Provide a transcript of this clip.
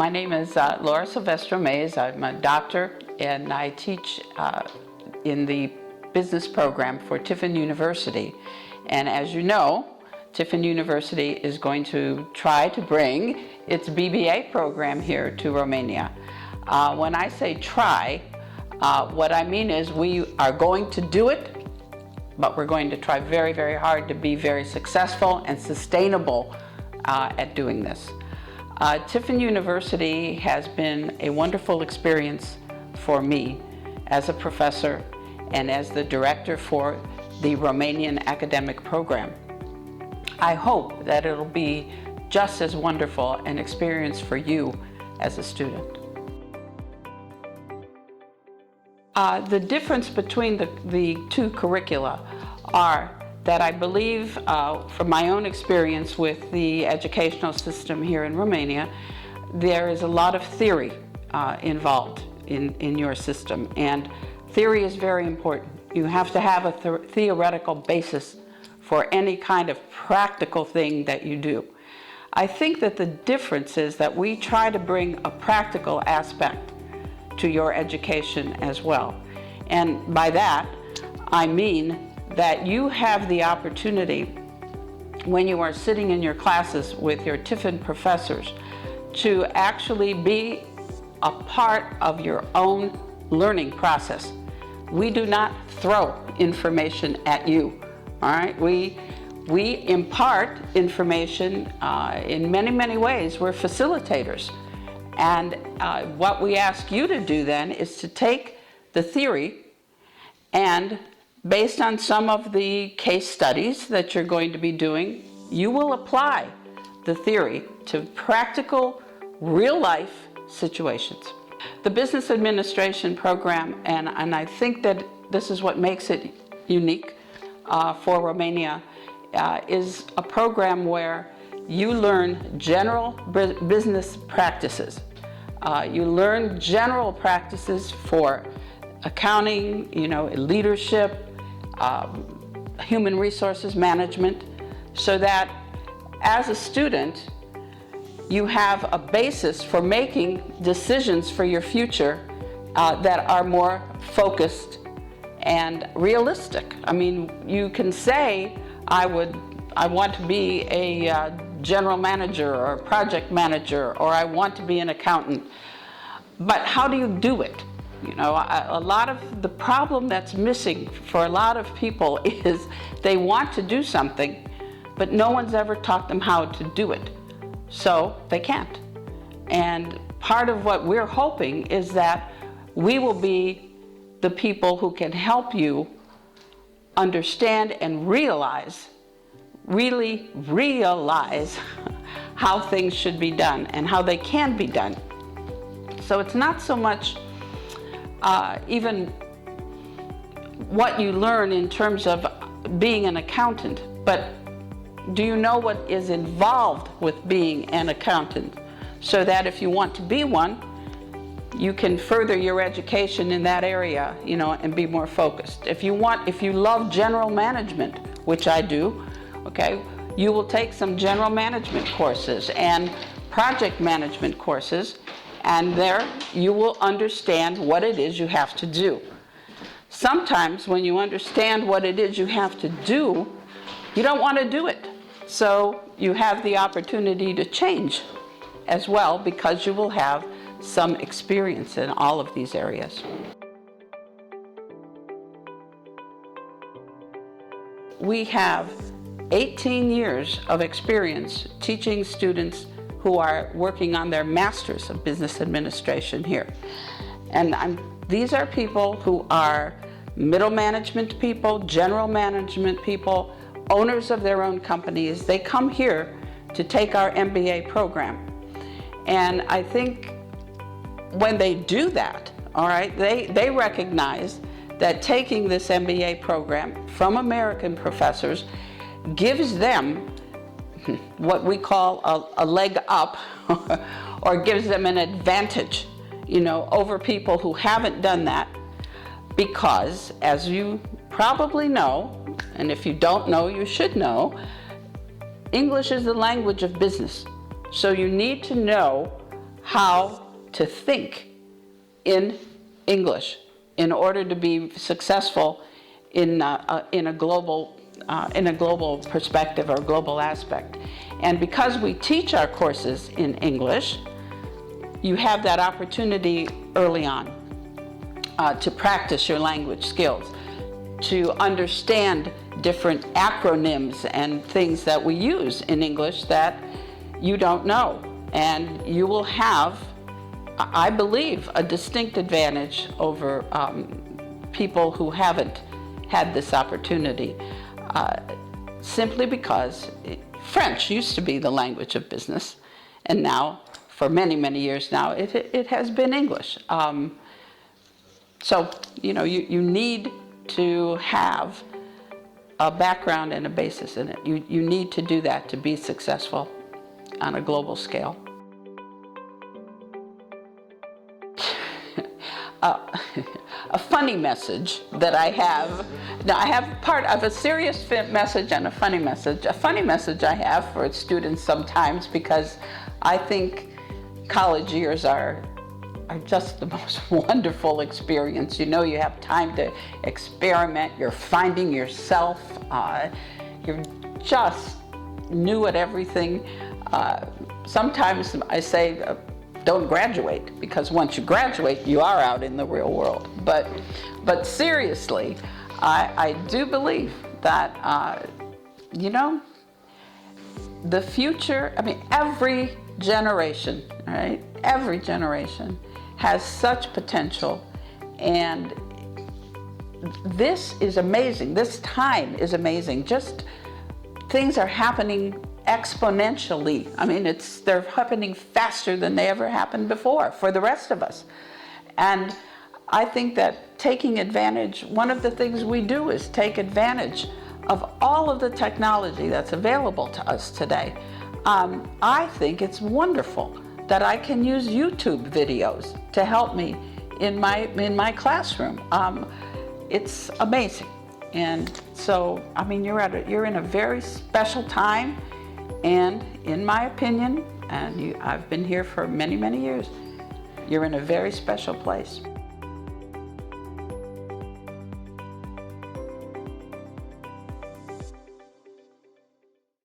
My name is Laura Silvestro Mays. I'm a doctor and I teach in the business program for Tiffin University. And as you know, Tiffin University is going to try to bring its BBA program here to Romania. When I say try, what I mean is we are going to do it, but we're going to try very, very hard to be very successful and sustainable at doing this. Tiffin University has been a wonderful experience for me as a professor and as the director for the Romanian academic program. I hope that it'll be just as wonderful an experience for you as a student. The difference between the two curricula are that I believe, from my own experience with the educational system here in Romania, there is a lot of theory involved in your system, and theory is very important. You have to have a theoretical basis for any kind of practical thing that you do. I think that the difference is that we try to bring a practical aspect to your education as well. And by that, I mean that you have the opportunity, when you are sitting in your classes with your Tiffin professors, to actually be a part of your own learning process. We do not throw information at you, all right? We impart information in many, many ways. We're facilitators. And what we ask you to do then is to take the theory and based on some of the case studies that you're going to be doing, you will apply the theory to practical, real-life situations. The business administration program, and I think that this is what makes it unique for Romania, is a program where you learn general business practices. You learn general practices for accounting, leadership, human resources management, so that as a student, you have a basis for making decisions for your future that are more focused and realistic. I mean, you can say, I want to be a general manager or a project manager, or I want to be an accountant. But how do you do it? A lot of the problem that's missing for a lot of people is they want to do something, but no one's ever taught them how to do it. So they can't. And part of what we're hoping is that we will be the people who can help you understand and really realize how things should be done and how they can be done. So it's not so much even what you learn in terms of being an accountant, but do you know what is involved with being an accountant, so that if you want to be one, you can further your education in that area, and be more focused. If you love general management, which I do, okay, you will take some general management courses and project management courses, and there you will understand what it is you have to do. Sometimes when you understand what it is you have to do, you don't want to do it. So you have the opportunity to change as well, because you will have some experience in all of these areas. We have 18 years of experience teaching students who are working on their Masters of Business Administration here. And these are people who are middle management people, general management people, owners of their own companies. They come here to take our MBA program. And I think when they do that, all right, they recognize that taking this MBA program from American professors gives them what we call a leg up, or gives them an advantage, over people who haven't done that, because, as you probably know, and if you don't know, you should know, English is the language of business. So you need to know how to think in English in order to be successful in a global perspective or global aspect. And because we teach our courses in English, you have that opportunity early on to practice your language skills, to understand different acronyms and things that we use in English that you don't know. And you will have, I believe, a distinct advantage over people who haven't had this opportunity, simply because French used to be the language of business, and now, for many, many years now, it has been English. So, you know, you need to have a background and a basis in it. You need to do that to be successful on a global scale. A funny message that I have. Now I have a serious message and a funny message. A funny message I have for students sometimes, because I think college years are just the most wonderful experience. You know, you have time to experiment, you're finding yourself, you're just new at everything. Sometimes I say, don't graduate, because once you graduate, you are out in the real world. But seriously, I do believe that, you know, the future, I mean, every generation, right? Every generation has such potential, and this is amazing. This time is amazing. Just things are happening exponentially. I mean, they're happening faster than they ever happened before for the rest of us. And I think that taking advantage, one of the things we do is take advantage of all of the technology that's available to us today. I think it's wonderful that I can use YouTube videos to help me in my classroom. It's amazing. And so, I mean, you're in a very special time, and in my opinion, and I've been here for many, many years, you're in a very special place.